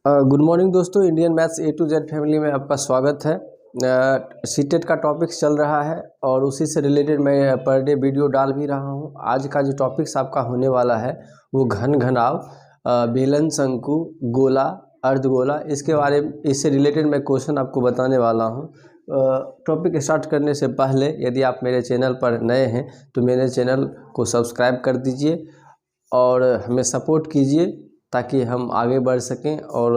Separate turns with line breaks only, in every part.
Good morning दोस्तों, Indian maths A to Z family में आपका स्वागत है। सीटेट का टॉपिक चल रहा है और उसी से रिलेटेड मैं पर डे वीडियो डाल भी रहा हूं। आज का जो टॉपिक्स आपका होने वाला है वो घन घनाव, बेलन, शंकु, गोला, अर्धगोला, इसके बारे में इससे रिलेटेड मैं क्वेश्चन आपको बताने वाला हूं। टॉपिक स्टार्ट करने से पहले यदि आप मेरे चैनल पर नए हैं तो मेरे चैनल को सब्सक्राइब कर दीजिए और हमें सपोर्ट कीजिए ताकि हम आगे बढ़ सकें और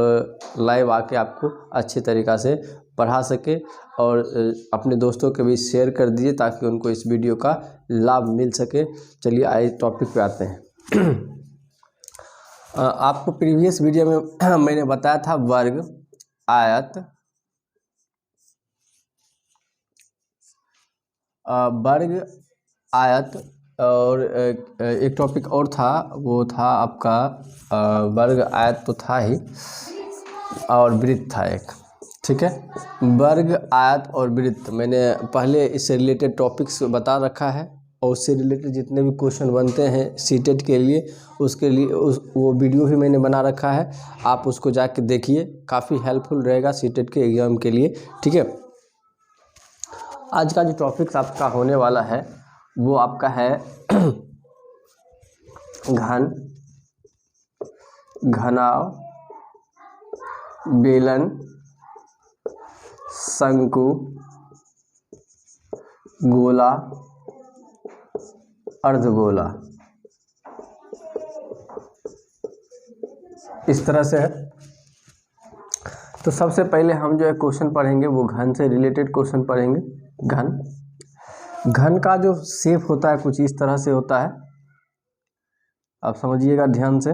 लाइव आके आपको अच्छे तरीक़ा से पढ़ा सकें और अपने दोस्तों के बीच शेयर कर दीजिए ताकि उनको इस वीडियो का लाभ मिल सके। चलिए आइए टॉपिक पे आते हैं। आपको प्रीवियस वीडियो में मैंने बताया था वर्ग, आयत, और एक टॉपिक और था, वो था आपका वर्ग, आयत तो था ही, और वृत्त था एक। ठीक है, वर्ग, आयत और वृत्त मैंने पहले इससे रिलेटेड टॉपिक्स बता रखा है और उससे रिलेटेड जितने भी क्वेश्चन बनते हैं सीटेट के लिए उसके लिए वो वीडियो भी मैंने बना रखा है। आप उसको जाके देखिए, काफ़ी हेल्पफुल रहेगा सीटेट के एग्ज़ाम के लिए। ठीक है, आज का जो टॉपिक्स आपका होने वाला है वो आपका है घन, घनाव, बेलन, शंकु, गोला, अर्धगोला, इस तरह से है। तो सबसे पहले हम जो है क्वेश्चन पढ़ेंगे वो घन से रिलेटेड क्वेश्चन पढ़ेंगे। घन का जो शेप होता है कुछ इस तरह से होता है, आप समझिएगा ध्यान से।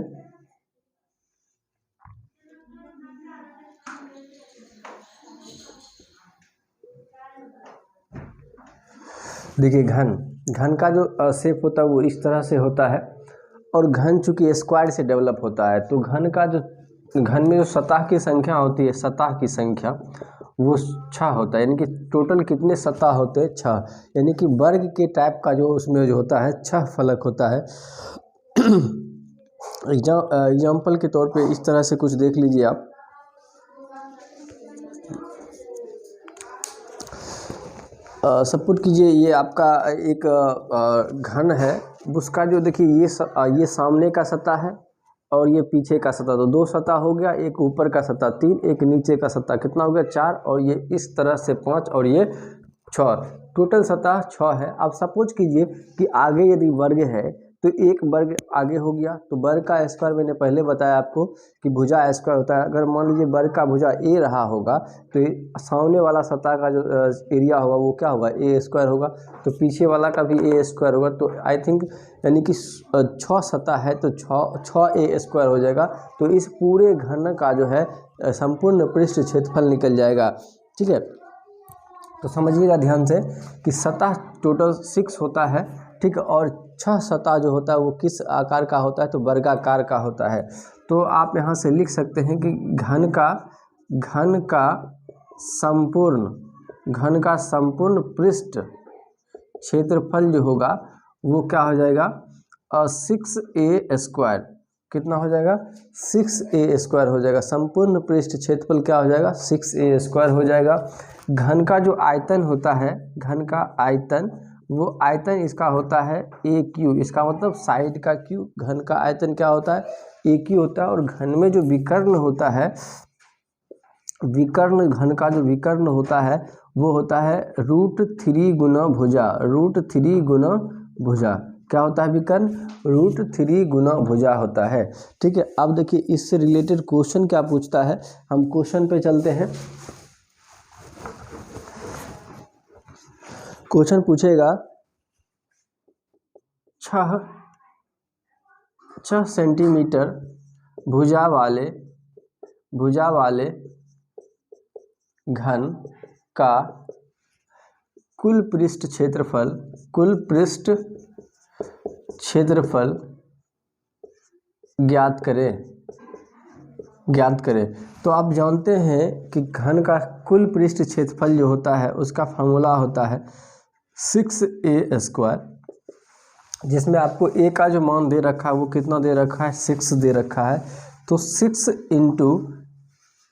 देखिए घन का जो शेप होता है वो इस तरह से होता है और घन चूंकि स्क्वायर से डेवलप होता है तो घन में जो सतह की संख्या होती है, सतह की संख्या वो 6 होता है। यानी कि टोटल कितने सतह होते हैं? 6। यानी कि वर्ग के टाइप का जो उसमें जो होता है 6 फलक होता है। एग्जाम्पल के तौर पे इस तरह से कुछ देख लीजिए आप। सपोर्ट कीजिए, ये आपका एक घन है, उसका जो देखिए ये सामने का सतह है और ये पीछे का सतह, तो 2 सतह हो गया। एक ऊपर का सतह 3, एक नीचे का सतह कितना हो गया? 4, और ये इस तरह से 5 और ये 6, टोटल सतह 6 है। अब सपोज कीजिए कि आगे यदि वर्ग है तो एक वर्ग आगे हो गया, तो वर्ग का स्क्वायर मैंने पहले बताया आपको कि भुजा स्क्वायर होता है। अगर मान लीजिए वर्ग का भुजा ए रहा होगा तो सामने वाला सतह का जो एरिया होगा वो क्या होगा? ए स्क्वायर होगा। तो पीछे वाला का भी ए स्क्वायर होगा। तो आई थिंक यानी कि 6 सतह है तो 6 ए स्क्वायर हो जाएगा। तो इस पूरे घन का जो है संपूर्ण पृष्ठ क्षेत्रफल निकल जाएगा। ठीक है, तो समझिएगा ध्यान से कि सतह टोटल 6 होता है। ठीक है, और 6 सतह जो होता है वो किस आकार का होता है? तो वर्गाकार का होता है। तो आप यहाँ से लिख सकते हैं कि घन का संपूर्ण पृष्ठ क्षेत्रफल जो होगा वो क्या हो जाएगा? 6a square. कितना हो जाएगा? 6a स्क्वायर हो जाएगा। संपूर्ण पृष्ठ क्षेत्रफल क्या हो जाएगा? 6a स्क्वायर हो जाएगा। घन का जो आयतन होता है, घन का आयतन, वो आयतन इसका होता है ए क्यू, इसका मतलब साइड का क्यू। घन का आयतन क्या होता है? ए क्यू होता है। और घन में जो विकर्ण होता है, घन का जो विकर्ण होता है वो होता है √3 गुना भुजा। √3 गुना भुजा क्या होता है? विकर्ण √3 गुना भुजा होता है। ठीक है, अब देखिए इससे रिलेटेड क्वेश्चन क्या पूछता है, हम क्वेश्चन पे चलते हैं। क्वेश्चन पूछेगा 6 सेंटीमीटर भुजा वाले घन का कुल पृष्ठ क्षेत्रफल ज्ञात करें। तो आप जानते हैं कि घन का कुल पृष्ठ क्षेत्रफल जो होता है उसका फॉर्मूला होता है 6a स्क्वायर, जिसमें आपको a का जो मान दे रखा है वो कितना दे रखा है? 6 दे रखा है। तो 6 ×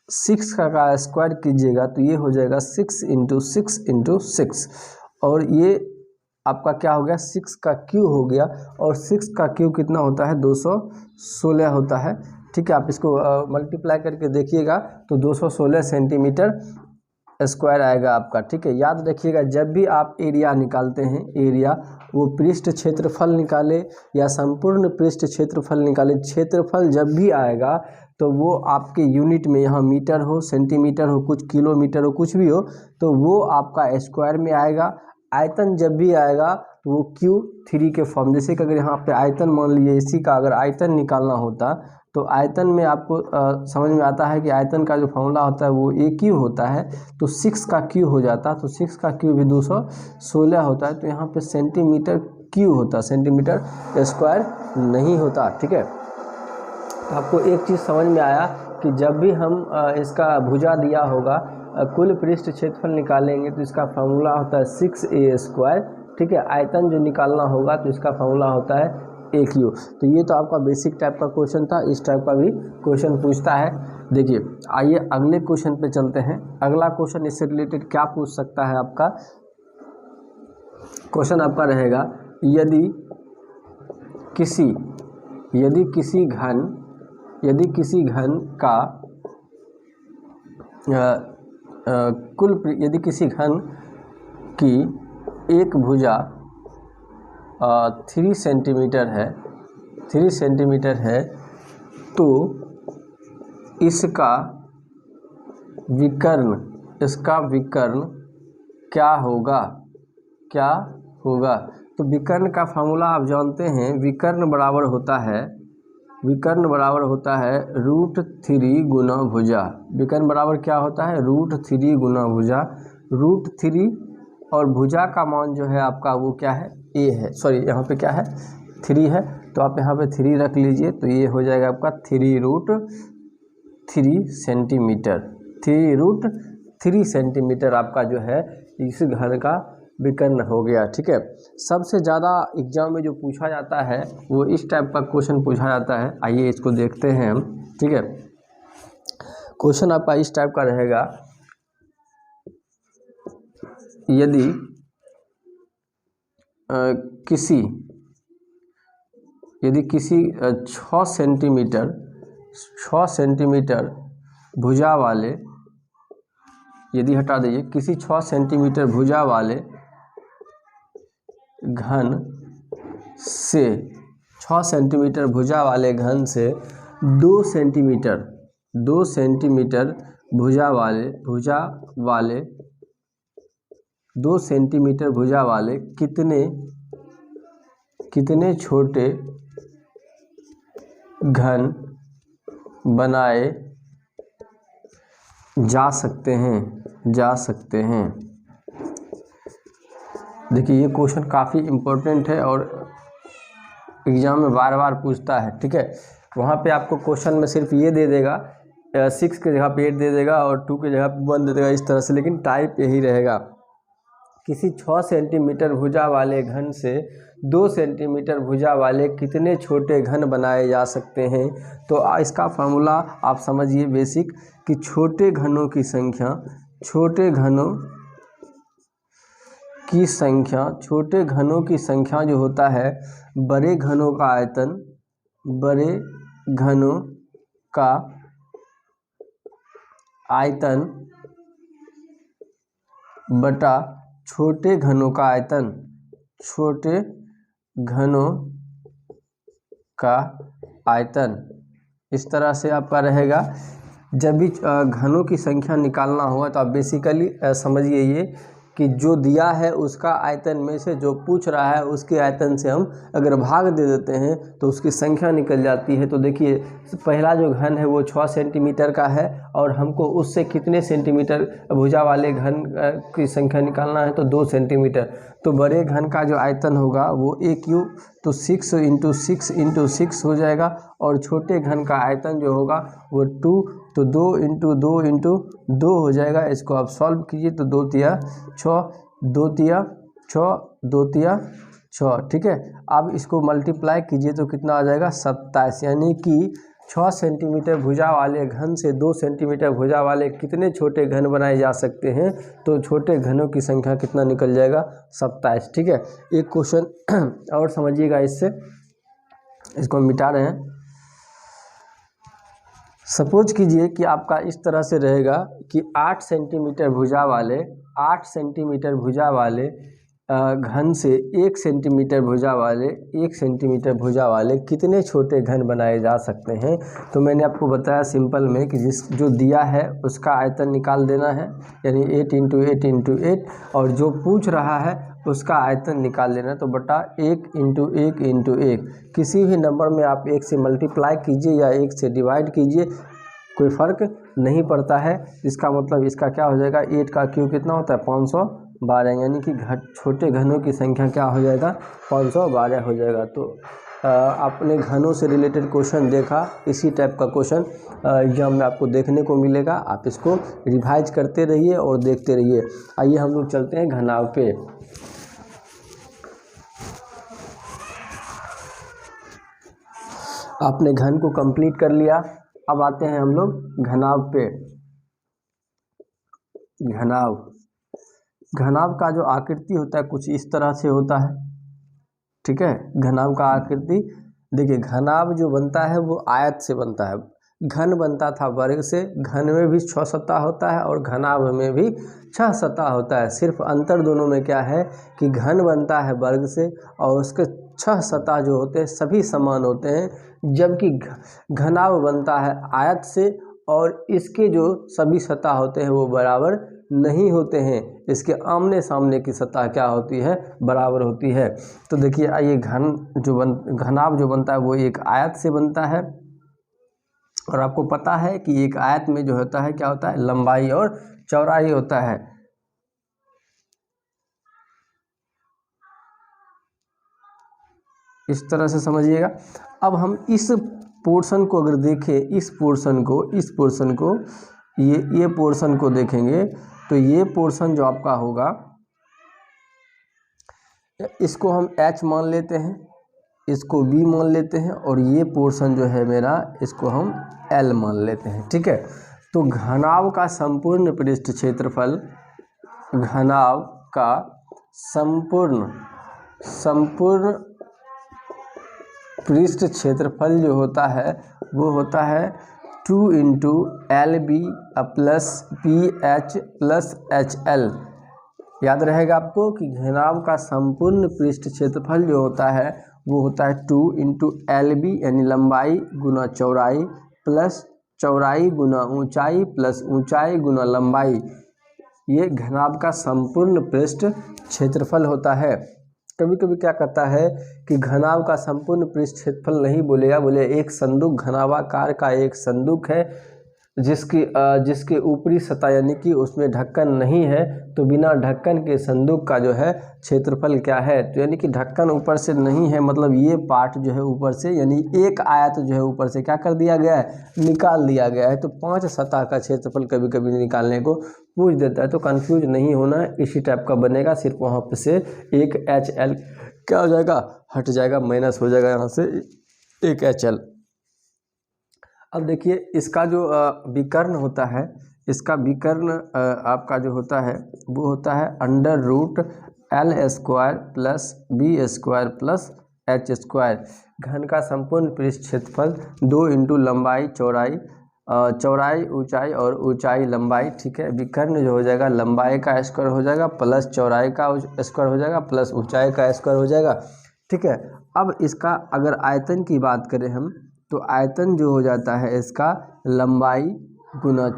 6 का स्क्वायर कीजिएगा तो ये हो जाएगा 6 × 6 × 6 और ये आपका क्या हो गया 6 का क्यू हो गया और 6 का क्यू कितना होता है 216 होता है। ठीक है, आप इसको मल्टीप्लाई करके देखिएगा तो 216 सेंटीमीटर स्क्वायर आएगा आपका। ठीक है, याद रखिएगा जब भी आप एरिया निकालते हैं, एरिया वो पृष्ठ क्षेत्रफल निकाले या संपूर्ण पृष्ठ क्षेत्रफल निकाले, क्षेत्रफल जब भी आएगा तो वो आपके यूनिट में, यहाँ मीटर हो, सेंटीमीटर हो, कुछ किलोमीटर हो, कुछ भी हो, तो वो आपका स्क्वायर में आएगा। आयतन जब भी आएगा तो वो Q3 के फॉर्म, जैसे कि अगर यहाँ पे आयतन मान लीजिए, इसी का अगर आयतन निकालना होता तो आयतन में आपको समझ में आता है कि आयतन का जो फॉर्मूला होता है वो AQ होता है, तो 6 का Q हो जाता, तो 6 का Q भी 216 होता है। तो यहाँ पे सेंटीमीटर Q होता, सेंटीमीटर स्क्वायर नहीं होता। ठीक है, तो आपको एक चीज़ समझ में आया कि जब भी हम इसका भुजा दिया होगा, कुल पृष्ठ क्षेत्रफल निकालेंगे तो इसका फार्मूला होता है 6a²। ठीक है, आयतन जो निकालना होगा तो इसका फार्मूला होता है AQ। तो ये तो आपका बेसिक टाइप का क्वेश्चन था, इस टाइप का भी क्वेश्चन पूछता है। देखिए, आइए अगले क्वेश्चन पे चलते हैं। अगला क्वेश्चन इससे रिलेटेड क्या पूछ सकता है आपका, क्वेश्चन आपका रहेगा यदि किसी घन का यदि किसी घन की एक भुजा 3 सेंटीमीटर है तो इसका विकर्ण क्या होगा। तो विकर्ण का फार्मूला आप जानते हैं, विकर्ण बराबर होता है √3 गुना भुजा। विकर्ण बराबर क्या होता है, √3 गुना भुजा। √3 और भुजा का मान जो है आपका वो क्या है, A है, सॉरी यहाँ पे क्या है 3 है, तो आप यहाँ पे 3 रख लीजिए, तो ये हो जाएगा आपका 3√3 सेंटीमीटर। 3√3 सेंटीमीटर आपका जो है इस घन का विकर्ण हो गया। ठीक है, सबसे ज़्यादा एग्जाम में जो पूछा जाता है वो इस टाइप का क्वेश्चन पूछा जाता है। आइए इसको देखते हैं हम। ठीक है, क्वेश्चन आपका इस टाइप का रहेगा, यदि किसी 6 सेंटीमीटर भुजा वाले, यदि हटा दीजिए, किसी 6 सेंटीमीटर भुजा वाले घन से 6 सेंटीमीटर भुजा वाले घन से 2 सेंटीमीटर भुजा वाले कितने छोटे घन बनाए जा सकते हैं। देखिए, ये क्वेश्चन काफ़ी इम्पोर्टेंट है और एग्ज़ाम में बार बार पूछता है। ठीक है, वहाँ पे आपको क्वेश्चन में सिर्फ ये दे देगा, 6 के जगह पे 8 दे देगा और 2 के जगह पे 1 दे देगा, इस तरह से, लेकिन टाइप यही रहेगा। किसी 6 सेंटीमीटर भुजा वाले घन से 2 सेंटीमीटर भुजा वाले कितने छोटे घन बनाए जा सकते हैं। तो इसका फार्मूला आप समझिए बेसिक, कि छोटे घनों की संख्या जो होता है, बड़े घनों का आयतन बटा छोटे घनों का आयतन, इस तरह से आपका रहेगा। जब भी घनों की संख्या निकालना होगा तो आप बेसिकली समझिए ये कि जो दिया है उसका आयतन में से जो पूछ रहा है उसके आयतन से हम अगर भाग दे देते हैं तो उसकी संख्या निकल जाती है। तो देखिए, पहला जो घन है वो 6 सेंटीमीटर का है और हमको उससे कितने सेंटीमीटर भुजा वाले घन की संख्या निकालना है, तो 2 सेंटीमीटर। तो बड़े घन का जो आयतन होगा वो AQ, तो 6 × 6 × 6 हो जाएगा, और छोटे घन का आयतन जो होगा वो 2, तो 2 × 2 × 2 हो जाएगा। इसको आप सॉल्व कीजिए तो 2 तिया 6, 2 तिया 6, 2 तिया 6। ठीक है, अब इसको मल्टीप्लाई कीजिए तो कितना आ जाएगा 27, यानी कि 6 सेंटीमीटर भुजा वाले घन से 2 सेंटीमीटर भुजा वाले कितने छोटे घन बनाए जा सकते हैं, तो छोटे घनों की संख्या कितना निकल जाएगा 27। ठीक है, एक क्वेश्चन और समझिएगा, इससे इसको हम मिटा रहे हैं। सपोज कीजिए कि आपका इस तरह से रहेगा कि 8 सेंटीमीटर भुजा वाले घन से 1 सेंटीमीटर भुजा वाले कितने छोटे घन बनाए जा सकते हैं। तो मैंने आपको बताया सिंपल में कि जो दिया है उसका आयतन निकाल देना है, यानी 8 × 8 × 8, और जो पूछ रहा है उसका आयतन निकाल लेना है, तो बटा 1 × 1 × 1। किसी भी नंबर में आप 1 से मल्टीप्लाई कीजिए या 1 से डिवाइड कीजिए, कोई फ़र्क नहीं पड़ता है। इसका मतलब इसका क्या हो जाएगा, 8 का क्यूब कितना होता है 512, यानी कि छोटे घनों की संख्या क्या हो जाएगा 512 हो जाएगा। तो आपने घनों से रिलेटेड क्वेश्चन देखा, इसी टाइप का क्वेश्चन एग्जाम में आपको देखने को मिलेगा। आप इसको रिवाइज करते रहिए और देखते रहिए। आइए हम लोग चलते हैं घनाव पे। आपने घन को कंप्लीट कर लिया, अब आते हैं हम लोग घनाव पे। घनाव का जो आकृति होता है कुछ इस तरह से होता है। ठीक है, घनाव का आकृति देखिए, घनाव जो बनता है वो आयत से बनता है। घन बनता था वर्ग से, घन में भी 6 सतह होता है और घनाव में भी 6 सतह होता है। सिर्फ अंतर दोनों में क्या है कि घन बनता है वर्ग से और उसके 6 सतह जो होते हैं सभी समान होते हैं, जबकि घनाव बनता है आयत से और इसके जो सभी सतह होते हैं वो बराबर नहीं होते हैं। इसके आमने सामने की सतह क्या होती है, बराबर होती है। तो देखिए, आइए घनाव जो बनता है वो एक आयत से बनता है, और आपको पता है कि एक आयत में जो होता है क्या होता है, लंबाई और चौड़ाई होता है। इस तरह से समझिएगा। अब हम इस पोर्शन को अगर देखें, इस पोर्शन को ये पोर्शन को देखेंगे, तो ये पोर्शन जो आपका होगा इसको हम h मान लेते हैं, इसको b मान लेते हैं, और ये पोर्शन जो है मेरा इसको हम l मान लेते हैं। ठीक है, तो घनाव का संपूर्ण पृष्ठ क्षेत्रफल, घनाव का संपूर्ण पृष्ठ क्षेत्रफल जो होता है वो होता है 2 × LB + PH + HL। याद रहेगा आपको कि घनाव का संपूर्ण पृष्ठ क्षेत्रफल जो होता है वो होता है 2 × LB, यानी लंबाई गुना चौड़ाई प्लस चौड़ाई गुना ऊंचाई प्लस ऊंचाई गुना लंबाई। ये घनाव का संपूर्ण पृष्ठ क्षेत्रफल होता है। कभी कभी क्या कहता है कि घनाव का संपूर्ण पृष्ठ क्षेत्रफल नहीं बोलेगा, बोले एक संदूक, घनावाकार का एक संदूक है जिसके ऊपरी सतह यानी कि उसमें ढक्कन नहीं है, तो बिना ढक्कन के संदूक का जो है क्षेत्रफल क्या है, तो यानी कि ढक्कन ऊपर से नहीं है, मतलब ये पार्ट जो है ऊपर से, यानी एक आयत जो है ऊपर से क्या कर दिया गया है, निकाल दिया गया है। तो 5 सतह का क्षेत्रफल कभी कभी निकालने को पूछ देता है, तो कंफ्यूज नहीं होना है, इसी टाइप का बनेगा। सिर्फ वहाँ पे से एक HL क्या हो जाएगा, हट जाएगा, माइनस हो जाएगा यहाँ से एक HL। अब देखिए, इसका जो विकर्ण होता है, इसका विकर्ण आपका जो होता है वो होता है √L² + B² + H²। घन का संपूर्ण पृष्ठ क्षेत्रफल 2 × लंबाई चौड़ाई ऊंचाई और ऊंचाई लंबाई। ठीक है, विकर्ण जो हो जाएगा लंबाई का स्क्वायर हो जाएगा प्लस चौड़ाई का स्क्वायर हो जाएगा प्लस ऊंचाई का स्क्वायर हो जाएगा। ठीक है, अब इसका अगर आयतन की बात करें हम, तो आयतन जो हो जाता है इसका लंबाई गुना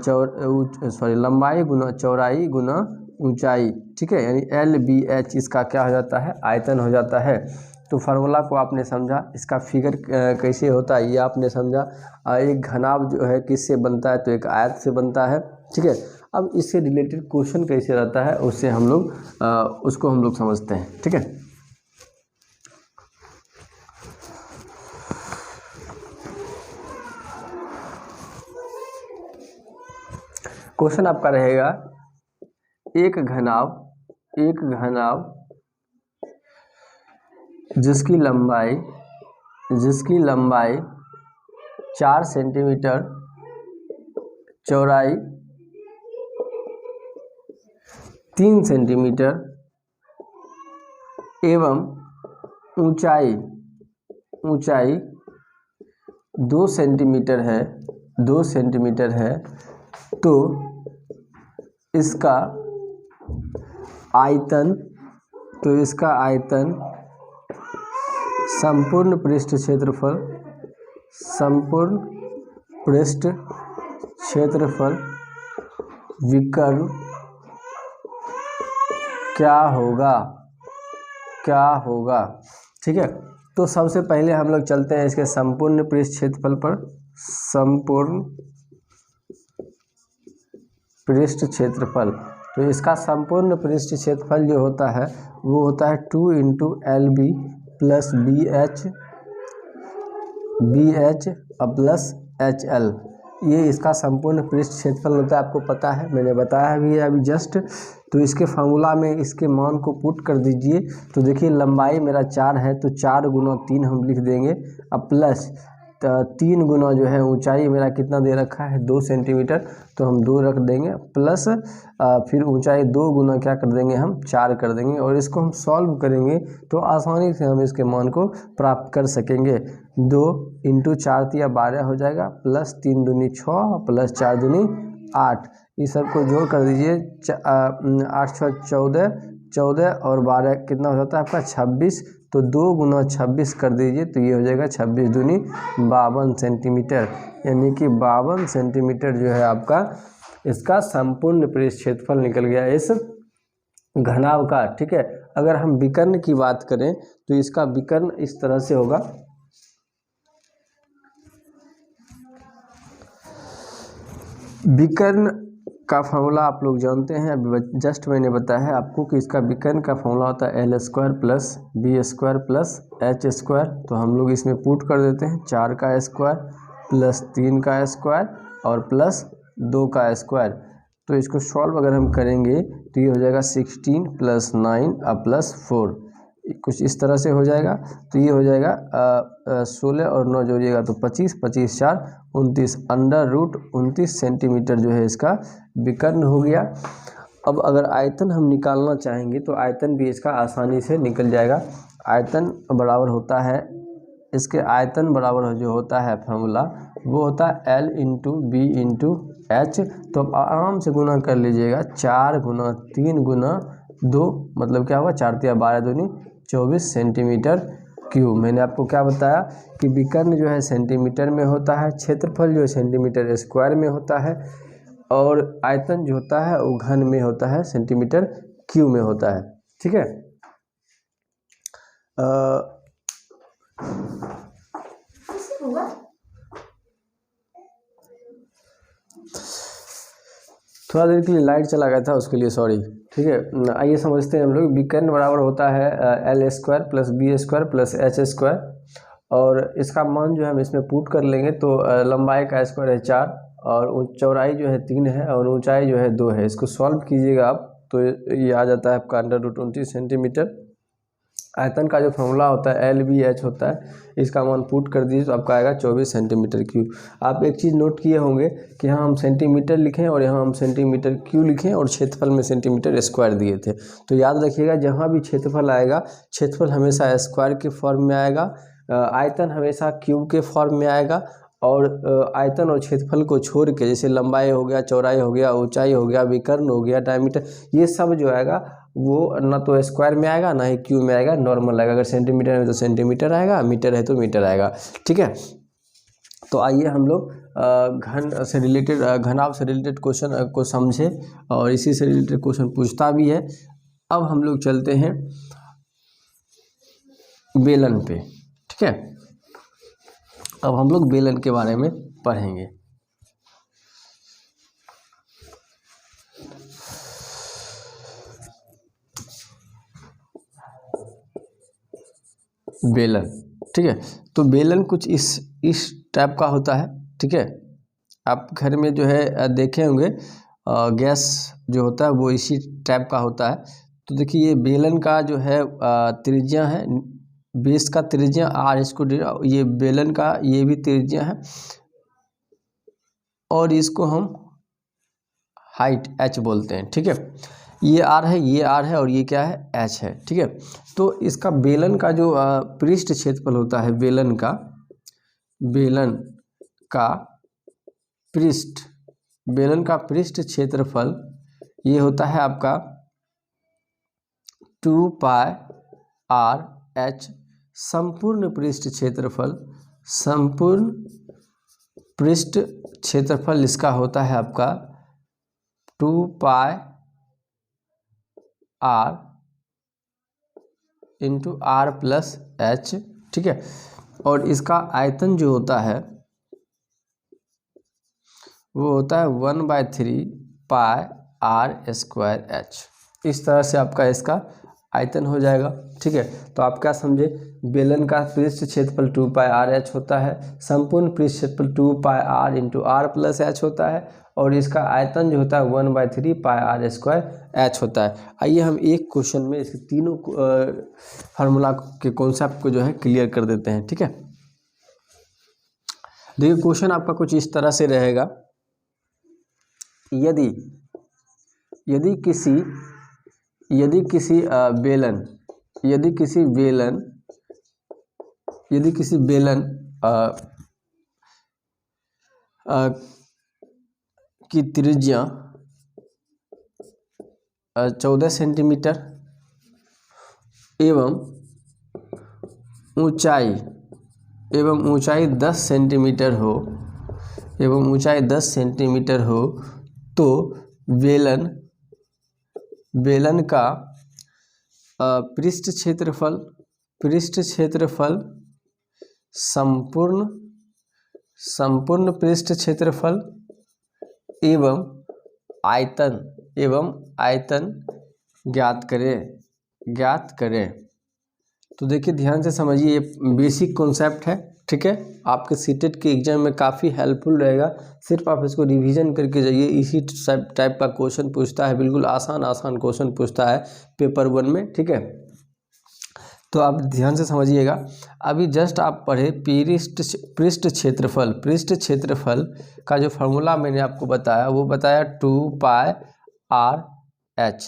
चौड़ाई गुना ऊंचाई। ठीक है, यानी LBH इसका क्या हो जाता है, आयतन हो जाता है। तो फार्मूला को आपने समझा, इसका फिगर कैसे होता है ये आपने समझा। एक घनाव जो है किससे बनता है, तो एक आयत से बनता है। ठीक है, अब इससे रिलेटेड क्वेश्चन कैसे रहता है उसको हम लोग समझते हैं। ठीक है, क्वेश्चन आपका रहेगा, एक घनाव जिसकी लंबाई 4 सेंटीमीटर चौड़ाई, 3 सेंटीमीटर एवं ऊंचाई 2 सेंटीमीटर है, तो इसका आयतन संपूर्ण पृष्ठ क्षेत्रफल विकर्ण क्या होगा। ठीक है, तो सबसे पहले हम लोग चलते हैं इसके संपूर्ण पृष्ठ क्षेत्रफल पर। संपूर्ण पृष्ठ क्षेत्रफल, तो इसका संपूर्ण पृष्ठ क्षेत्रफल जो होता है वो होता है 2 × LB plus BH plus HL। ये इसका संपूर्ण पृष्ठ क्षेत्रफल होता है, आपको पता है, मैंने बताया भी है अभी जस्ट। तो इसके फार्मूला में इसके मान को पुट कर दीजिए। तो देखिए लंबाई मेरा 4 है, तो 4 × 3 हम लिख देंगे, अब प्लस 3 गुना जो है ऊंचाई मेरा कितना दे रखा है 2 सेंटीमीटर, तो हम 2 रख देंगे, प्लस फिर ऊंचाई 2 गुना क्या कर देंगे हम 4 कर देंगे। और इसको हम सॉल्व करेंगे तो आसानी से हम इसके मान को प्राप्त कर सकेंगे। 2 × 4 = 12 हो जाएगा, प्लस 3 दूनी 6 प्लस 4 दूनी 8, इस सब को जोड़ कर दीजिए। 8 × 6 = 14 और 12 कितना हो जाता है आपका 26, तो 2 × 26 कर दीजिए, तो ये हो जाएगा 26 दूनी 52 सेंटीमीटर, यानी कि 52 सेंटीमीटर जो है आपका इसका संपूर्ण पृष्ठ क्षेत्रफल निकल गया इस घनाभ का। ठीक है, अगर हम विकर्ण की बात करें तो इसका विकर्ण इस तरह से होगा। विकर्ण का फॉर्मूला आप लोग जानते हैं, अभी जस्ट मैंने बताया है आपको कि इसका विकर्ण का फॉर्मूला होता है L² plus B² plus H²। तो हम लोग इसमें पुट कर देते हैं 4 का स्क्वायर प्लस 3 का स्क्वायर और प्लस 2 का स्क्वायर। तो इसको सॉल्व अगर हम करेंगे तो ये हो जाएगा 16 प्लस 9 प्लस 4, कुछ इस तरह से हो जाएगा। तो ये हो जाएगा 16 और 9 जोड़िएगा तो 25, 25 4 29, √29 सेंटीमीटर जो है इसका विकर्ण हो गया। अब अगर आयतन हम निकालना चाहेंगे तो आयतन भी इसका आसानी से निकल जाएगा। आयतन बराबर होता है, इसके आयतन बराबर जो होता है फार्मूला वो होता है L × B × H। तो अब आराम से गुना कर लीजिएगा, 4 × 3 × 2 मतलब क्या हुआ 4 × 12 दूनी 24 सेंटीमीटर क्यूब। मैंने आपको क्या बताया कि विकर्ण जो है सेंटीमीटर में होता है, क्षेत्रफल जो है सेंटीमीटर स्क्वायर में होता है, और आयतन जो होता है वो घन में होता है, सेंटीमीटर क्यूब में होता है। ठीक है, थोड़ा देर के लिए लाइट चला गया था, उसके लिए सॉरी। ठीक है, आइए समझते हैं हम लोग। विकर्ण बराबर होता है L² plus B² plus H², और इसका मान जो है हम इसमें पुट कर लेंगे तो लंबाई का स्क्वायर है 4 और चौड़ाई जो है 3 है और ऊंचाई जो है 2 है। इसको सॉल्व कीजिएगा आप तो ये आ जाता है आपका √20 सेंटीमीटर। आयतन का जो फॉर्मूला होता है LBH होता है, इसका मान पुट कर दीजिए तो आपका आएगा 24 सेंटीमीटर क्यूब। आप एक चीज़ नोट किए होंगे कि यहाँ हम सेंटीमीटर लिखें और यहाँ हम सेंटीमीटर क्यूब लिखें और क्षेत्रफल में सेंटीमीटर स्क्वायर दिए थे। तो याद रखिएगा जहाँ भी क्षेत्रफल आएगा, क्षेत्रफल हमेशा स्क्वायर के फॉर्म में आएगा, आयतन हमेशा क्यूब के फॉर्म में आएगा, और आयतन और क्षेत्रफल को छोड़ के जैसे लंबाई हो गया, चौड़ाई हो गया, ऊंचाई हो गया, विकर्ण हो गया, डायमीटर, ये सब जो आएगा वो ना तो स्क्वायर में आएगा ना ही क्यूब में आएगा, नॉर्मल आएगा। अगर सेंटीमीटर है तो सेंटीमीटर आएगा, मीटर है तो मीटर आएगा। ठीक है, तो आइए हम लोग घन से रिलेटेड, घनाभ से रिलेटेड क्वेश्चन को समझे, और इसी से रिलेटेड क्वेश्चन पूछता भी है। अब हम लोग चलते हैं बेलन पे। ठीक है, अब हम लोग बेलन के बारे में पढ़ेंगे। बेलन, ठीक है, तो बेलन कुछ इस टाइप का होता है। ठीक है, आप घर में जो है देखे होंगे गैस जो होता है वो इसी टाइप का होता है। तो देखिए ये बेलन का जो है त्रिज्या है, बेस का त्रिज्या R, इसको ये बेलन का ये भी त्रिज्या है, और इसको हम हाइट h बोलते हैं, ठीक है। ये r है, ये r है और ये क्या है, h है, ठीक है। तो इसका बेलन का जो पृष्ठ क्षेत्रफल होता है, बेलन का पृष्ठ क्षेत्रफल ये होता है आपका 2 पाई r h। संपूर्ण पृष्ठ क्षेत्रफल इसका होता है आपका 2 पाई r into r plus h, ठीक है। और इसका आयतन जो होता है वो होता है 1/3 पाई r स्क्वायर h। इस तरह से आपका इसका आयतन हो जाएगा, ठीक है। तो आप क्या समझे, बेलन का पृष्ठ क्षेत्रफल 2 पाई r h होता है, संपूर्ण पृष्ठ क्षेत्रफल 2 पाई r into r plus h होता है, और इसका आयतन जो होता है 1/3 पाई r स्क्वायर h होता है। आइए हम एक क्वेश्चन में इसके तीनों फार्मूला के कॉन्सेप्ट को जो है क्लियर कर देते हैं, ठीक है। देखिए क्वेश्चन आपका कुछ इस तरह से रहेगा, यदि किसी बेलन की त्रिज्या 14 सेंटीमीटर एवं ऊंचाई 10 सेंटीमीटर हो, तो बेलन का पृष्ठ क्षेत्रफल संपूर्ण पृष्ठ क्षेत्रफल एवं आयतन ज्ञात करें। तो देखिए ध्यान से समझिए, ये बेसिक कॉन्सेप्ट है, ठीक है। आपके सीटेट के एग्जाम में काफ़ी हेल्पफुल रहेगा। सिर्फ आप इसको रिवीजन करके जाइए, इसी टाइप का क्वेश्चन पूछता है, बिल्कुल आसान क्वेश्चन पूछता है पेपर 1 में, ठीक है। तो आप ध्यान से समझिएगा। अभी जस्ट आप पढ़े पृष्ठ क्षेत्रफल का जो फार्मूला मैंने आपको बताया, वो बताया 2 पाई r h,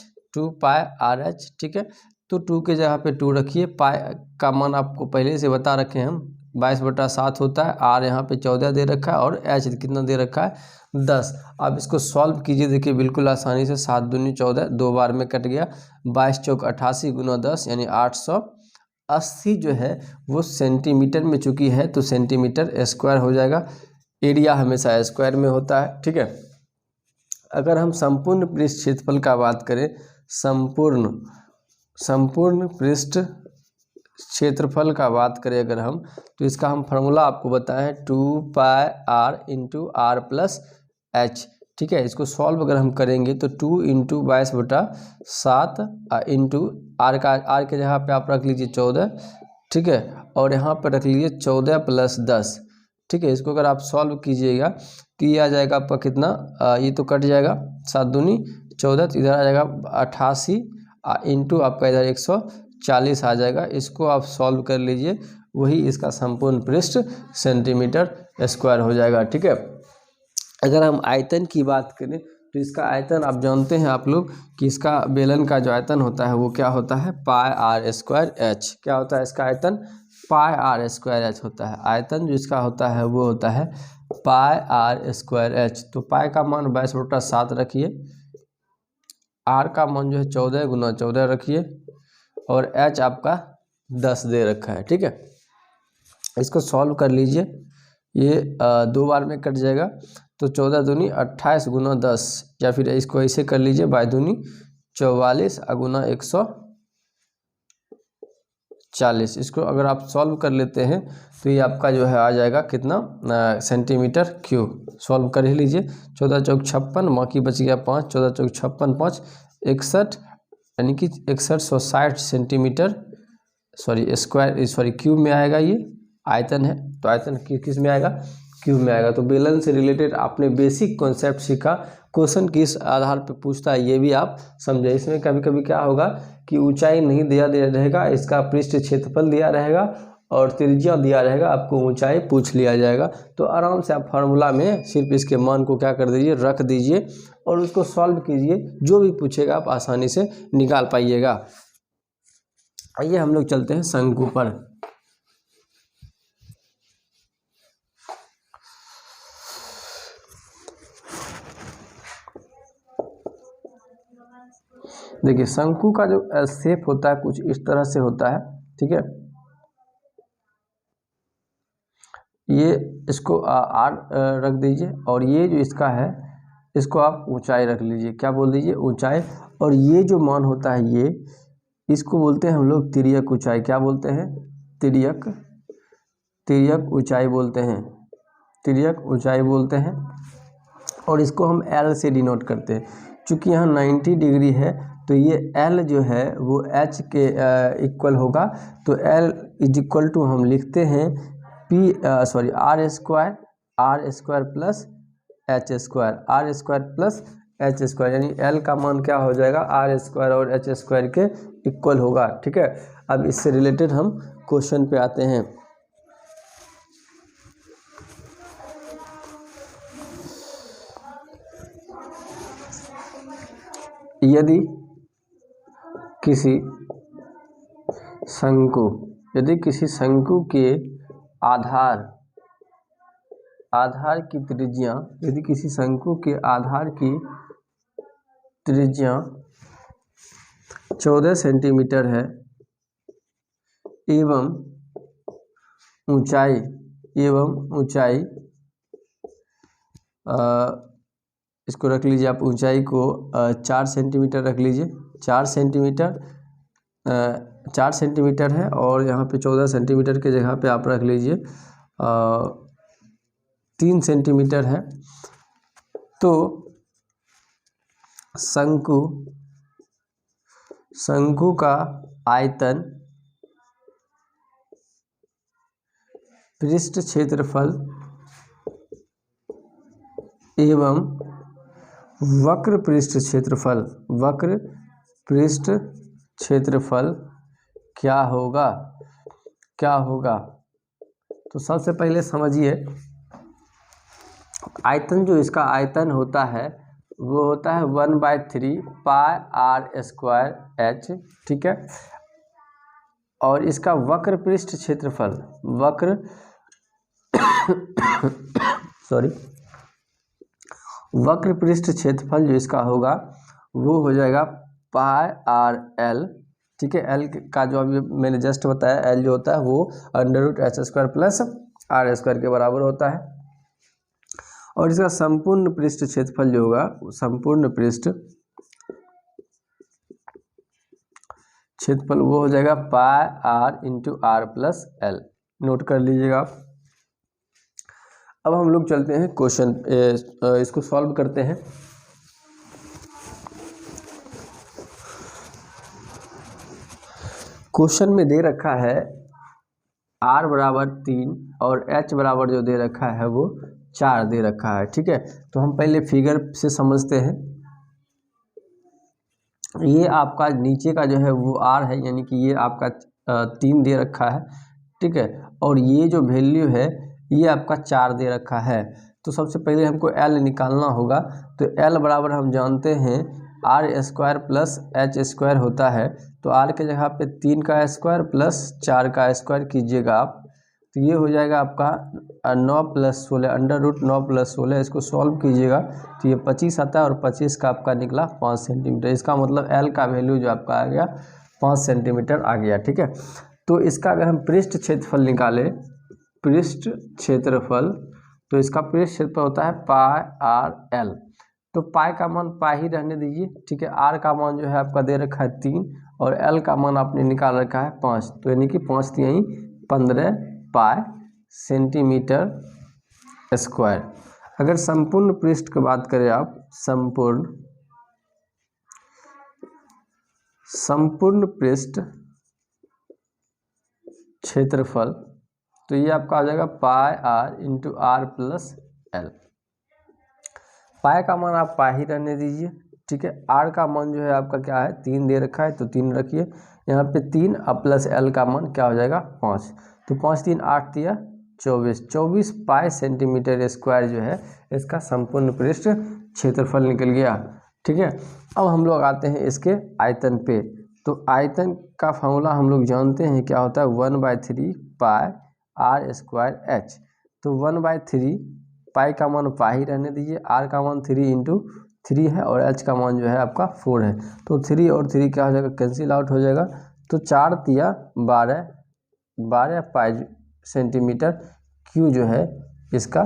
ठीक है। तो 2 के जगह पे 2 रखिए, पाई का मान आपको पहले से बता रखे हैं हम, 22/7 होता है, r यहाँ पे 14 दे रखा है और h कितना दे रखा है, 10। अब इसको सॉल्व कीजिए, देखिए बिल्कुल आसानी से, 7 दूनी 14, 2 बार में कट गया, 22 चौक 88 गुना 10 यानी 880 जो है वो सेंटीमीटर में चुकी है, तो सेंटीमीटर स्क्वायर हो जाएगा। एरिया हमेशा स्क्वायर में होता है, ठीक है। अगर हम संपूर्ण पृष्ठ क्षेत्रफल का बात करें, संपूर्ण पृष्ठ क्षेत्रफल का बात करें अगर हम, तो इसका हम फार्मूला आपको बताएं 2 पाई r into r plus h, ठीक है। इसको सॉल्व अगर हम करेंगे तो 2 इंटू 22/7 इंटू r के जगह पे आप रख लीजिए 14, ठीक है, और यहाँ पर रख लीजिए 14 प्लस 10, ठीक है। इसको अगर आप सॉल्व कीजिएगा तो ये आ जाएगा आपका कितना, ये तो कट जाएगा, 7 दूनी 14, तो इधर आ जाएगा 88 इंटू आपका इधर 140 आ जाएगा। इसको आप सॉल्व कर लीजिए, वही इसका संपूर्ण पृष्ठ सेंटीमीटर स्क्वायर हो जाएगा, ठीक है। अगर हम आयतन की बात करें तो इसका आयतन आप जानते हैं आप लोग कि इसका बेलन का जो आयतन होता है वो क्या होता है, पाई r स्क्वायर h। क्या होता है इसका आयतन, पाई r स्क्वायर h होता है। आयतन जो इसका होता है वो होता है पाई r स्क्वायर h। तो पाई का मान 22/7 रखिए, r का मान जो है 14 गुना 14 रखिए, और h आपका 10 दे रखा है, ठीक है। इसको सॉल्व कर लीजिए, ये 2 बार में कट जाएगा, तो 14 दूनी 28 गुना 10, या फिर इसको ऐसे कर लीजिए, 22 दूनी 44 गुना 140। इसको अगर आप सॉल्व कर लेते हैं तो ये आपका जो है आ जाएगा कितना, सेंटीमीटर क्यूब। सॉल्व कर ही लीजिए, 14 चौक 56, बाकी बच गया 5, 14 चौक 56, 5 61, यानी कि 6160 सेंटीमीटर क्यूब में आएगा। ये आयतन है, तो आयतन किस में आएगा, क्यूब में आएगा। तो बेलन से रिलेटेड आपने बेसिक कॉन्सेप्ट सीखा, क्वेश्चन किस आधार पे पूछता है ये भी आप समझे। इसमें कभी कभी क्या होगा कि ऊंचाई नहीं दिया रहेगा, इसका पृष्ठ क्षेत्रफल दिया रहेगा और त्रिज्या दिया रहेगा, आपको ऊंचाई पूछ लिया जाएगा। तो आराम से आप फार्मूला में सिर्फ इसके मान को क्या कर दीजिए, रख दीजिए और उसको सॉल्व कीजिए, जो भी पूछेगा आप आसानी से निकाल पाइएगा। आइए हम लोग चलते हैं शंकु पर। देखिए शंकु का जो शेप होता है कुछ इस तरह से होता है, ठीक है। ये इसको आर रख दीजिए और ये जो इसका है इसको आप ऊंचाई रख लीजिए, क्या बोल दीजिए, ऊंचाई। और ये जो मान होता है ये, इसको बोलते हैं हम लोग तिर्यक ऊंचाई, क्या बोलते हैं, तिर्यक, तिर्यक ऊंचाई बोलते हैं, तिर्यक ऊंचाई बोलते हैं। और इसको हम एल से डिनोट करते हैं। चूँकि यहाँ 90 डिग्री है तो ये एल जो है वो एच के इक्वल होगा। तो एल इज इक्वल टू हम लिखते हैं R square plus H square, R square plus H square, यानी एल का मान क्या हो जाएगा, आर स्क्वायर और एच स्क्वायर के इक्वल होगा, ठीक है। अब इससे रिलेटेड हम क्वेश्चन पे आते हैं। यदि किसी शंकु के आधार की त्रिज्या, यदि किसी शंकु के आधार की त्रिज्या 14 सेंटीमीटर है एवं ऊंचाई इसको रख लीजिए आप, ऊंचाई को 4 सेंटीमीटर रख लीजिए, 4 सेंटीमीटर है और यहाँ पे 14 सेंटीमीटर के जगह पे आप रख लीजिए 3 सेंटीमीटर है। तो शंकु का आयतन, पृष्ठ क्षेत्रफल एवं वक्र पृष्ठ क्षेत्रफल क्या होगा। तो सबसे पहले समझिए, आयतन जो इसका आयतन होता है वो होता है 1/3 पाई आर स्क्वायर एच, ठीक है। और इसका वक्र पृष्ठ क्षेत्रफल वक्र पृष्ठ क्षेत्रफल जो इसका होगा वो हो जाएगा पाई आर एल, ठीक है। एल का जो अभी मैंने जस्ट बताया, एल जो होता है वो √h² प्लस आर स्क्वायर के बराबर होता है। और इसका संपूर्ण पृष्ठ क्षेत्रफल जो होगा, संपूर्ण पृष्ठ क्षेत्रफल वो हो जाएगा pi r into r plus l, note कर लीजिएगा आप। अब हम लोग चलते हैं क्वेश्चन, इसको सॉल्व करते हैं। क्वेश्चन में दे रखा है r बराबर 3 और h बराबर जो दे रखा है वो 4 दे रखा है, ठीक है। तो हम पहले फिगर से समझते हैं। ये आपका नीचे का जो है वो r है, यानी कि ये आपका 3 दे रखा है, ठीक है। और ये जो वैल्यू है ये आपका 4 दे रखा है। तो सबसे पहले हमको l निकालना होगा। तो l बराबर हम जानते हैं r² प्लस h² होता है। तो r के जगह पे 3 का स्क्वायर प्लस 4 का स्क्वायर कीजिएगा आप, तो ये हो जाएगा आपका 9 + 16, √9 + 16। इसको सॉल्व कीजिएगा तो ये 25 आता है और 25 का आपका निकला 5 सेंटीमीटर। इसका मतलब l का वैल्यू जो आपका आ गया 5 सेंटीमीटर आ गया, ठीक है। तो इसका अगर हम पृष्ठ क्षेत्रफल निकालें, पृष्ठ क्षेत्रफल, तो इसका पृष्ठ क्षेत्रफल होता है पाई आर एल। तो पाई का मान पाई ही रहने दीजिए, ठीक है। आर का मान जो है आपका दे रखा है 3 और एल का मान आपने निकाल रखा है 5, तो यानी कि 5 यहीं 15 पाई सेंटीमीटर स्क्वायर। अगर संपूर्ण पृष्ठ की बात करें आप, संपूर्ण पृष्ठ क्षेत्रफल, तो ये आपका आ जाएगा pi r into r plus l. Pi का मान आप पाई ही रहने दीजिए, ठीक है। आर का मान जो है आपका क्या है 3 दे रखा है, तो 3 रखिए यहाँ पे 3 और प्लस एल का मान क्या हो जाएगा 5। तो तो 5 3 8 तिया 24 पाई सेंटीमीटर स्क्वायर जो है इसका संपूर्ण पृष्ठ क्षेत्रफल निकल गया। ठीक है, अब हम लोग आते हैं इसके आयतन पे। तो आयतन का फॉर्मूला हम लोग जानते हैं क्या होता है, 1/3 पाई आर स्क्वायर एच। तो 1/3 पाई का मान पाई ही रहने दीजिए, आर का मान 3 × 3 है और एच का मान जो है आपका 4 है। तो 3 और 3 क्या हो जाएगा, कैंसिल आउट हो जाएगा। तो 4 तिया 12 पाई सेंटीमीटर क्यू जो है इसका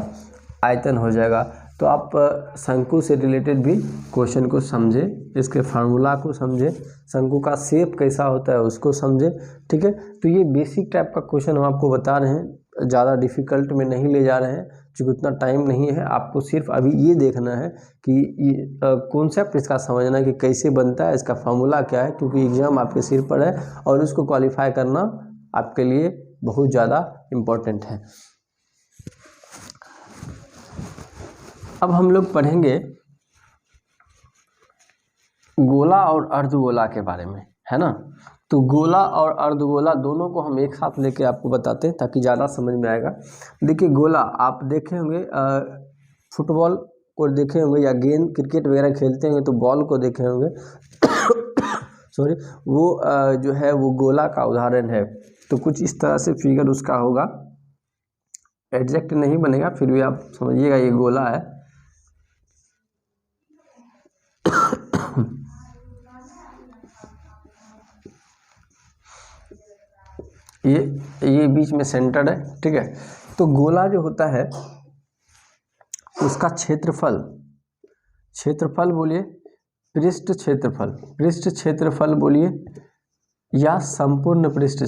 आयतन हो जाएगा। तो आप शंकु से रिलेटेड भी क्वेश्चन को समझे, इसके फार्मूला को समझे, शंकु का शेप कैसा होता है उसको समझे। ठीक है, तो ये बेसिक टाइप का क्वेश्चन हम आपको बता रहे हैं, ज़्यादा डिफ़िकल्ट में नहीं ले जा रहे हैं क्योंकि उतना टाइम नहीं है। आपको सिर्फ अभी ये देखना है कि कॉन्सेप्ट इसका समझना है कि कैसे बनता है, इसका फार्मूला क्या है, क्योंकि एग्ज़ाम आपके सिर पर है और उसको क्वालिफाई करना आपके लिए बहुत ज़्यादा इम्पोर्टेंट है। अब हम लोग पढ़ेंगे गोला और अर्धगोला के बारे में, है ना। तो गोला और अर्धगोला दोनों को हम एक साथ लेके आपको बताते हैं ताकि ज़्यादा समझ में आएगा। देखिए गोला आप देखे होंगे, फुटबॉल को देखे होंगे या गेंद क्रिकेट वगैरह खेलते होंगे तो बॉल को देखे होंगे सॉरी, वो जो है वो गोला का उदाहरण है। तो कुछ इस तरह से फिगर उसका होगा, एग्जैक्ट नहीं बनेगा फिर भी आप समझिएगा ये गोला है। ये बीच में सेंटर है। ठीक है, तो गोला जो होता है उसका क्षेत्रफल बोलिए, पृष्ठ क्षेत्रफल बोलिए या संपूर्ण पृष्ठ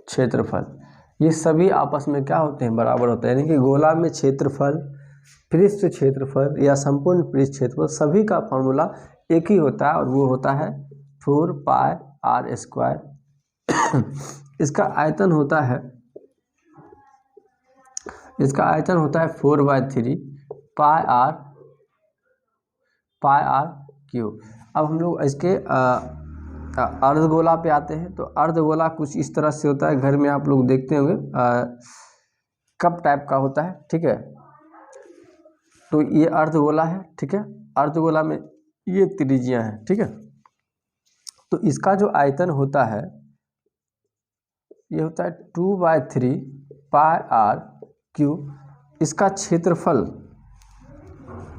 क्षेत्रफल, ये सभी आपस में क्या होते हैं, बराबर होते हैं। यानी कि गोला में क्षेत्रफल, पृष्ठ क्षेत्रफल या संपूर्ण पृष्ठ क्षेत्रफल सभी का फॉर्मूला एक ही होता है और वो होता है 4 पाई आर स्क्वायर। इसका आयतन होता है 4/3 पाई आर क्यूब। अब हम लोग इसके अर्धगोला पे आते हैं। तो अर्धगोला कुछ इस तरह से होता है, घर में आप लोग देखते होंगे कप टाइप का होता है। ठीक है, तो ये अर्धगोला है। ठीक है, अर्धगोला में ये त्रिज्या है। ठीक है, तो इसका जो आयतन होता है ये होता है 2/3 पाई आर क्यूब। इसका क्षेत्रफल,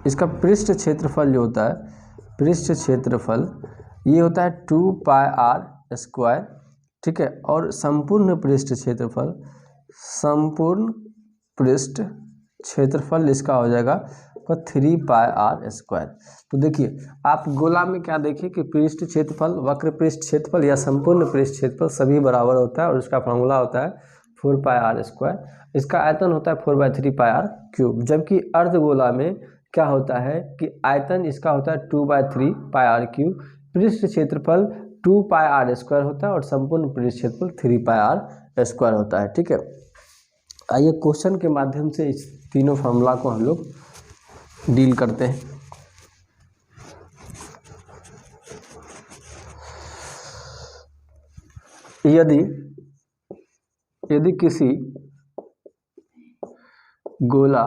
इसका पृष्ठ क्षेत्रफल जो होता है, पृष्ठ क्षेत्रफल ये होता है 2 पाई आर स्क्वायर। ठीक है, और संपूर्ण पृष्ठ क्षेत्रफल इसका हो जाएगा 3 पाई आर स्क्वायर। तो देखिए आप गोला में क्या देखिए कि पृष्ठ क्षेत्रफल, वक्र पृष्ठ क्षेत्रफल या संपूर्ण पृष्ठ क्षेत्रफल सभी बराबर होता है और उसका फॉर्मूला होता है 4 पाई आर स्क्वायर। इसका आयतन होता है 4/3 पाई आर क्यूब। जबकि अर्धगोला में क्या होता है कि आयतन इसका होता है 2/3 पाई आर क्यूब, पृष्ठ क्षेत्रफल 2 पाई आर स्क्वायर होता है और संपूर्ण पृष्ठ क्षेत्रफल 3 पाई आर स्क्वायर होता है। ठीक है, आइए क्वेश्चन के माध्यम से इस तीनों फॉर्मूला को हम लोग डील करते हैं। यदि किसी गोला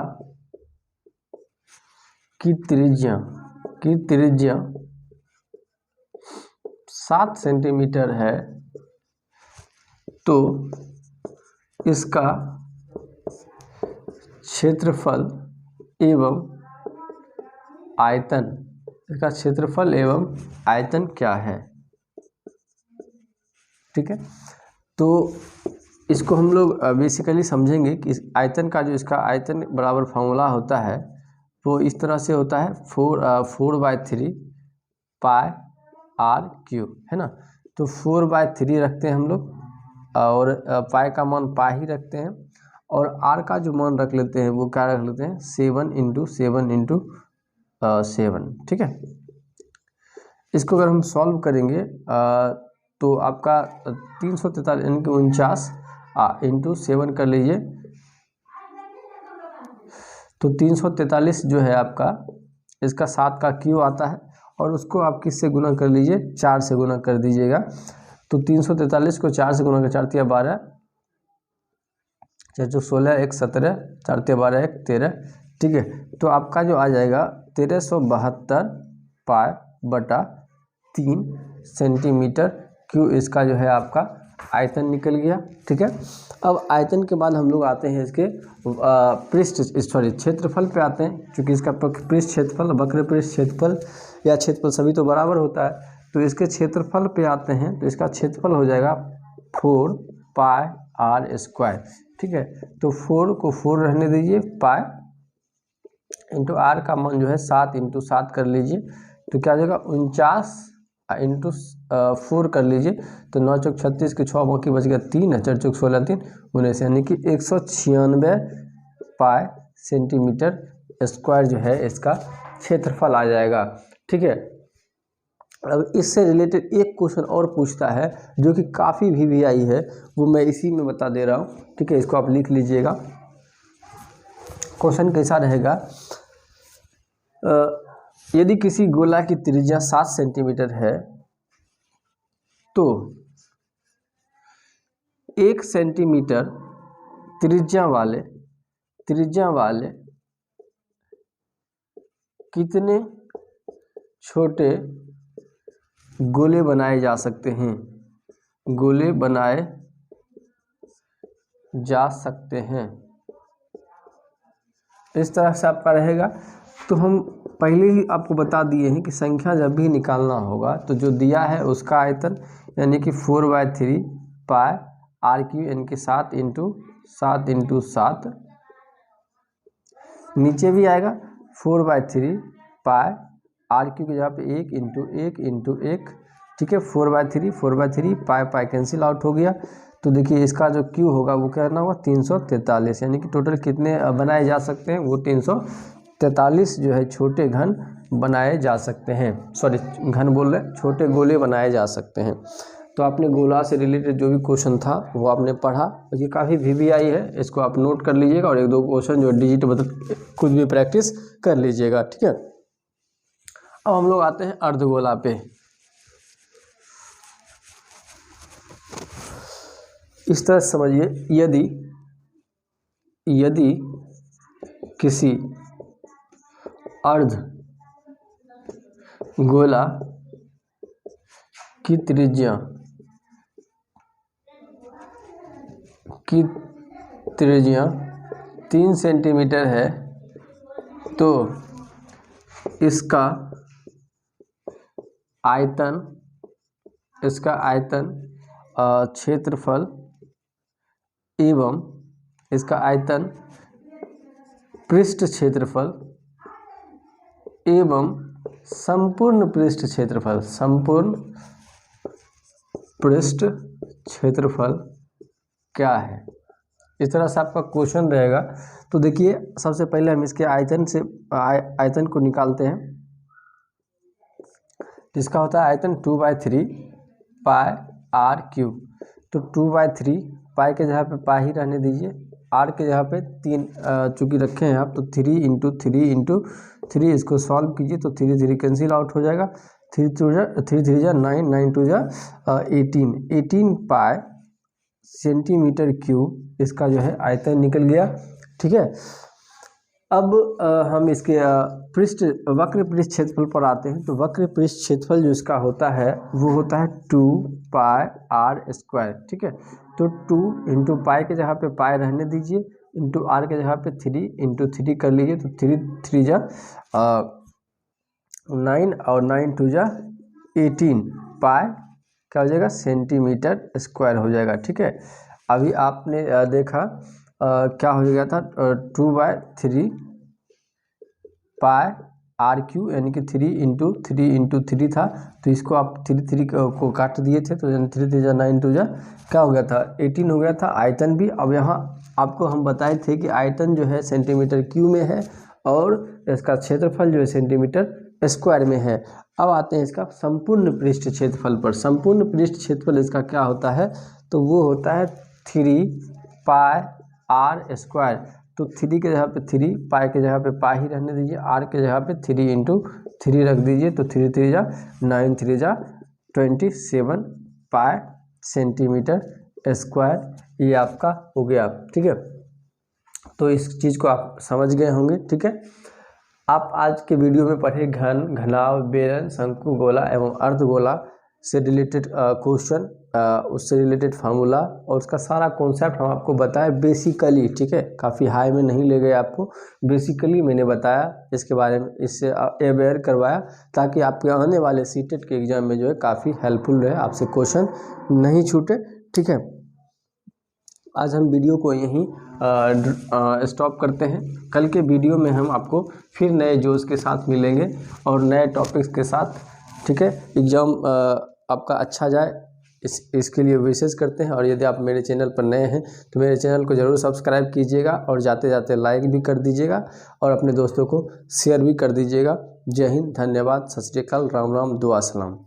की त्रिज्या 7 सेंटीमीटर है तो इसका क्षेत्रफल एवं आयतन क्या है। ठीक है, तो इसको हम लोग बेसिकली समझेंगे कि इस आयतन का जो इसका आयतन बराबर फॉर्मूला होता है वो इस तरह से होता है 4/3 पाई आर क्यूब, है ना। तो 4/3 रखते हैं हम लोग और पाई का मान पाई ही रखते हैं और आर का जो मान रख लेते हैं वो क्या रख लेते हैं 7 × 7 × 7। ठीक है, इसको अगर हम सॉल्व करेंगे तो आपका 343 यानी कि 49 × 7 कर लीजिए तो 343 जो है आपका, इसका 7 का क्यू आता है और उसको आप किससे गुना कर लीजिए, 4 से गुना कर दीजिएगा। तो 343 को 4 से गुना कर 4 × 12, 4 × 16, 1 17, 4 × 12, 1 13, ठीक है। तो आपका जो आ जाएगा 1372 पाई बटा 3 सेंटीमीटर क्यूब, इसका जो है आपका आयतन निकल गया, ठीक है। अब आयतन के बाद हम लोग आते हैं इसके क्षेत्रफल पे आते हैं, क्योंकि इसका पृष्ठ क्षेत्रफल, वक्र पृष्ठ क्षेत्रफल या क्षेत्रफल सभी तो बराबर होता है। तो इसके क्षेत्रफल पे आते हैं, तो इसका क्षेत्रफल हो जाएगा 4 पाई r स्क्वायर, ठीक है। तो 4 को 4 रहने दीजिए, पाई इंटू आर का मान जो है 7 × 7 कर लीजिए, तो क्या हो जाएगा 49 इंटू 4 कर लीजिए, तो 9 चौक 36 के 6 बाकी बच गया 3 है, 4 चौक 16 3 19, यानी कि 196 पाई सेंटीमीटर स्क्वायर जो है इसका क्षेत्रफल आ जाएगा, ठीक है। अब इससे रिलेटेड एक क्वेश्चन और पूछता है जो कि काफ़ी VVI है, वो मैं इसी में बता दे रहा हूँ, ठीक है। इसको आप लिख लीजिएगा। क्वेश्चन कैसा रहेगा, यदि किसी गोला की त्रिज्या 7 सेंटीमीटर है तो 1 सेंटीमीटर त्रिज्या वाले कितने छोटे गोले बनाए जा सकते हैं, गोले बनाए जा सकते हैं। इस तरह से आपका रहेगा। तो हम पहले ही आपको बता दिए हैं कि संख्या जब भी निकालना होगा तो जो दिया है उसका आयतन, यानी कि 4/3 पाई r³ यानी कि 7 × 7 × 7, नीचे भी आएगा 4/3 पाई r³ की जगह पे 1 × 1 × 1, ठीक है। 4/3 पाई कैंसिल आउट हो गया, तो देखिए इसका जो क्यू होगा वो क्या करना होगा 343, यानी कि टोटल कितने बनाए जा सकते हैं, वो 343 जो है छोटे घन बनाए जा सकते हैं, सॉरी घन बोल रहे, छोटे गोले बनाए जा सकते हैं। तो आपने गोला से रिलेटेड जो भी क्वेश्चन था वो आपने पढ़ा, ये काफ़ी VVI है, इसको आप नोट कर लीजिएगा और 1-2 क्वेश्चन जो डिजिट बदल खुद भी प्रैक्टिस कर लीजिएगा, ठीक है। अब हम लोग आते हैं अर्धगोला पे। इस तरह समझिए, यदि किसी अर्ध गोला की त्रिज्या 3 सेंटीमीटर है तो इसका आयतन क्षेत्रफल एवं इसका आयतन पृष्ठ क्षेत्रफल एवं संपूर्ण पृष्ठ क्षेत्रफल क्या है। इस तरह से आपका क्वेश्चन रहेगा। तो देखिए सबसे पहले हम इसके आयतन को निकालते हैं, जिसका होता है आयतन 2/3 पाई r³। तो 2/3 पाई के जगह पे पाई ही रहने दीजिए, r के जगह पे 3 चूँकि रखे हैं आप, तो 3 × 3 × 3 इसको सॉल्व कीजिए तो 3 3 कैंसिल आउट हो जाएगा, 3 3 जा 9, 9 2 जा 18 पाई सेंटीमीटर क्यूब इसका जो है आयतन निकल गया, ठीक है। अब हम इसके वक्र पृष्ठ क्षेत्रफल पर आते हैं। तो वक्र पृष्ठ क्षेत्रफल जो इसका होता है वो होता है 2 पाई r², ठीक है। तो 2 × पाई के जगह पे पाई रहने दीजिए, इंटू r के जगह पे 3 × 3 कर लीजिए, तो 3 3 जा 9 और 9 2 जा 18 पाई क्या हो जाएगा सेंटीमीटर स्क्वायर हो जाएगा, ठीक है। अभी आपने देखा क्या हो गया था 2/3 पाई r³ यानी कि 3 × 3 × 3 था, तो इसको आप 3 3 को काट दिए थे, तो 3 3 जा 9 2 जा क्या हो गया था 18 हो गया था। आयतन भी अब यहाँ आपको हम बताए थे कि आयतन जो है सेंटीमीटर क्यूब में है और इसका क्षेत्रफल जो है सेंटीमीटर स्क्वायर में है। अब आते हैं इसका संपूर्ण पृष्ठ क्षेत्रफल पर। संपूर्ण पृष्ठ क्षेत्रफल इसका क्या होता है, तो वो होता है 3 पाई r²। तो 3 के जगह पे 3, पाई के जगह पे पाई ही रहने दीजिए, r के जगह पे 3 × 3 रख दीजिए, तो 3 3 जा 9 3 जा 27 पाई सेंटीमीटर स्क्वायर ये आपका हो गया। ठीक है, तो इस चीज़ को आप समझ गए होंगे। ठीक है, आप आज के वीडियो में पढ़े घन, घनाभ, बेलन, शंकु, गोला एवं अर्धगोला से रिलेटेड क्वेश्चन, उससे रिलेटेड फार्मूला और उसका सारा कॉन्सेप्ट हम आपको बताया बेसिकली। ठीक है, काफ़ी हाई में नहीं ले गए आपको, बेसिकली मैंने बताया इसके बारे में, इससे अवेयर करवाया ताकि आपके आने वाले सीटेट के एग्ज़ाम में जो है काफ़ी हेल्पफुल रहे, आपसे क्वेश्चन नहीं छूटे। ठीक है, आज हम वीडियो को यहीं स्टॉप करते हैं। कल के वीडियो में हम आपको फिर नए जोश के साथ मिलेंगे और नए टॉपिक्स के साथ। ठीक है, एग्ज़ाम आपका अच्छा जाए इसके लिए विशेष करते हैं। और यदि आप मेरे चैनल पर नए हैं तो मेरे चैनल को ज़रूर सब्सक्राइब कीजिएगा और जाते जाते लाइक भी कर दीजिएगा और अपने दोस्तों को शेयर भी कर दीजिएगा। जय हिंद, धन्यवाद, सत श्री अकाल, राम राम, दुआ सलाम।